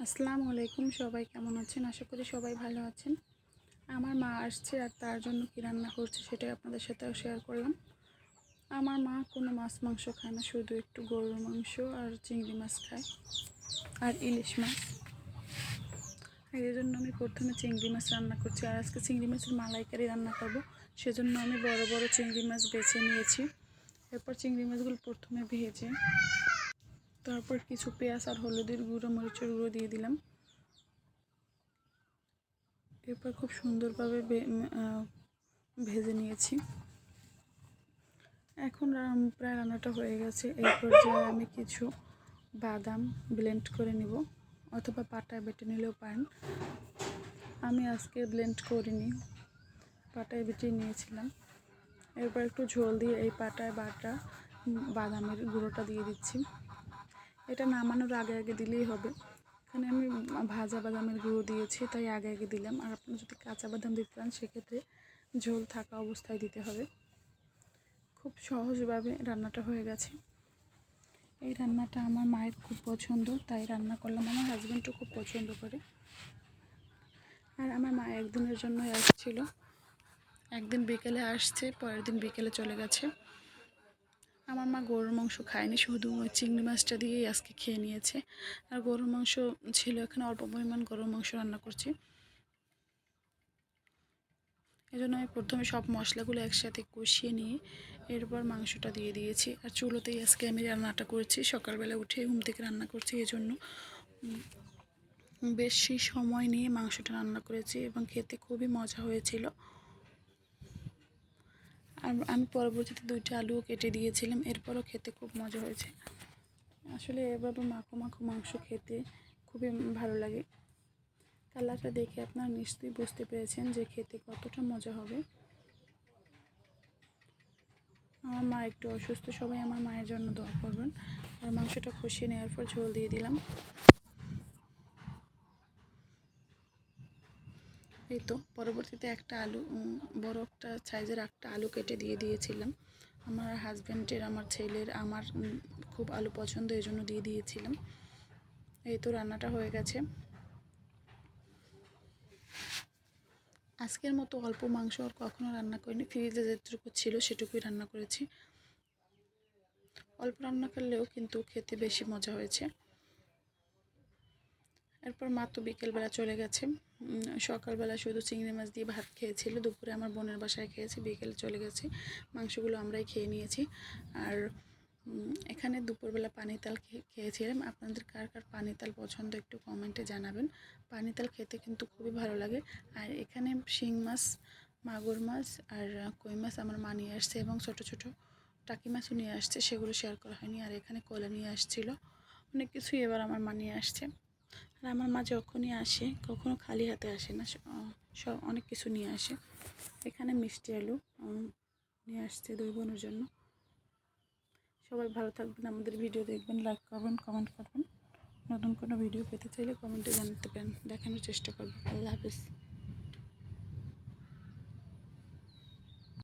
আসসালামু আলাইকুম। সবাই কেমন আছেন? আশা করি সবাই ভালো আছেন। আমার মা আসছে আর তার জন্য কী রান্না করছে সেটাই আপনাদের সাথেও শেয়ার করলাম। আমার মা কোনো মাছ মাংস খায় না, শুধু একটু গরুর মাংস আর চিংড়ি মাছ খায় আর ইলিশ মাছ। এই জন্য আমি প্রথমে চিংড়ি মাছ রান্না করছি, আর আজকে চিংড়ি মাছের মালাইকারি রান্না করব। সেজন্য আমি বড় বড় চিংড়ি মাছ বেছে নিয়েছি। এরপর চিংড়ি মাছগুলো প্রথমে ভেজে তারপর কিছু পেঁয়াজ আর হলুদের গুঁড়ো, মরিচের গুঁড়ো দিয়ে দিলাম। এরপর খুব সুন্দরভাবে ভেজে নিয়েছি। এখন প্রায় রান্নাটা হয়ে গেছে। এই পর্যায়ে আমি কিছু বাদাম ব্লেন্ড করে নিব, অথবা পাটায় বেটে নিলেও পারেন। আমি আজকে ব্লেন্ড করিনি, পাটায় বেটে নিয়েছিলাম। এরপর একটু ঝোল দিয়ে এই পাটায় বাটা বাদামের গুঁড়োটা দিয়ে দিচ্ছি। এটা নামানোর আগে আগে দিলেই হবে। এখানে আমি ভাজা বাদামের গুঁড়ো দিয়েছি, তাই আগে আগে দিলাম। আর আপনি যদি কাঁচা বাদাম দিতে চান সেক্ষেত্রে ঝোল থাকা অবস্থায় দিতে হবে। খুব সহজভাবে রান্নাটা হয়ে গেছে। এই রান্নাটা আমার মায়ের খুব পছন্দ, তাই রান্না করলাম। আমার হাজব্যান্ডও খুব পছন্দ করে। আর আমার মা একদিনের জন্যই আসছিল, একদিন বিকেলে আসছে, পরের দিন বিকেলে চলে গেছে। আমার মা গরুর মাংস খায়নি, শুধু ওই চিংড়ি মাছটা দিয়েই আজকে খেয়ে নিয়েছে। আর গরুর মাংস ছিল, এখানে অল্প পরিমাণ গরুর মাংস রান্না করছি। এই জন্য আমি প্রথমে সব মশলাগুলো একসাথে কষিয়ে নিয়ে এরপর মাংসটা দিয়ে দিয়েছি। আর চুলোতেই আজকে আমি রান্নাটা করছি, সকালবেলা উঠে ঘুম থেকে রান্না করছি। এই জন্য বেশি সময় নিয়ে মাংসটা রান্না করেছি এবং খেতে খুবই মজা হয়েছিল। আর আমি পরবর্তীতে 2টা আলুও কেটে দিয়েছিলাম, এরপরও খেতে খুব মজা হয়েছে। আসলে এভাবে মাখো মাখো মাংস খেতে খুবই ভালো লাগে। কালারটা দেখে আপনারা নিশ্চয়ই বুঝতে পেরেছেন যে খেতে কতটা মজা হবে। আমার মা একটু অসুস্থ, সবাই আমার মায়ের জন্য দোয়া করবেন। আর মাংসটা কষিয়ে নেওয়ার পর ঝোল দিয়ে দিলাম। এই তো পরবর্তীতে একটা আলু, বড় একটা সাইজের একটা আলু কেটে দিয়ে দিয়েছিলাম। আমার হাজব্যান্ডের, আমার ছেলের, আমার খুব আলু পছন্দ, এই জন্য দিয়ে দিয়েছিলাম। এই তো রান্নাটা হয়ে গেছে। আজকের মতো অল্প মাংস আর কখনো রান্না করিনি, ফ্রিজে যেটুকু ছিল সেটুকুই রান্না করেছি। অল্প রান্না করলেও কিন্তু খেতে বেশি মজা হয়েছে। এরপর মা তো বিকেলবেলা চলে গেছে। সকালবেলা শুধু চিংড়ি মাছ দিয়ে ভাত খেয়েছিল, দুপুরে আমার বোনের বাসায় খেয়েছি, বিকেলে চলে গেছে। মাংসগুলো আমরাই খেয়ে নিয়েছি। আর এখানে দুপুরবেলা পানিতাল খেয়েছিলাম। আপনাদের কার কার পানিতাল পছন্দ একটু কমেন্টে জানাবেন। পানিতাল খেতে কিন্তু খুবই ভালো লাগে। আর এখানে শিং মাছ, মাগুর মাছ আর কই মাছ আমার মা নিয়ে আসছে, এবং ছোট ছোট টাকি মাছও নিয়ে আসছে, সেগুলো শেয়ার করা হয়নি। আর এখানে কলা নিয়ে আসছিল, অনেক কিছুই এবার আমার মা নিয়ে আসছে। আর আমার মা যখনই আসে কখনো খালি হাতে আসে না, সব অনেক কিছু নিয়ে আসে। এখানে মিষ্টি আলু নিয়ে আসছে 2 বোনের জন্য। সবাই ভালো থাকবেন, আমাদের ভিডিও দেখবেন, লাইক করবেন, কমেন্ট করবেন। নতুন কোনো ভিডিও পেতে চাইলে কমেন্টে জানাতে পারেন, দেখানোর চেষ্টা করবেন। আল্লাহ হাফেজ।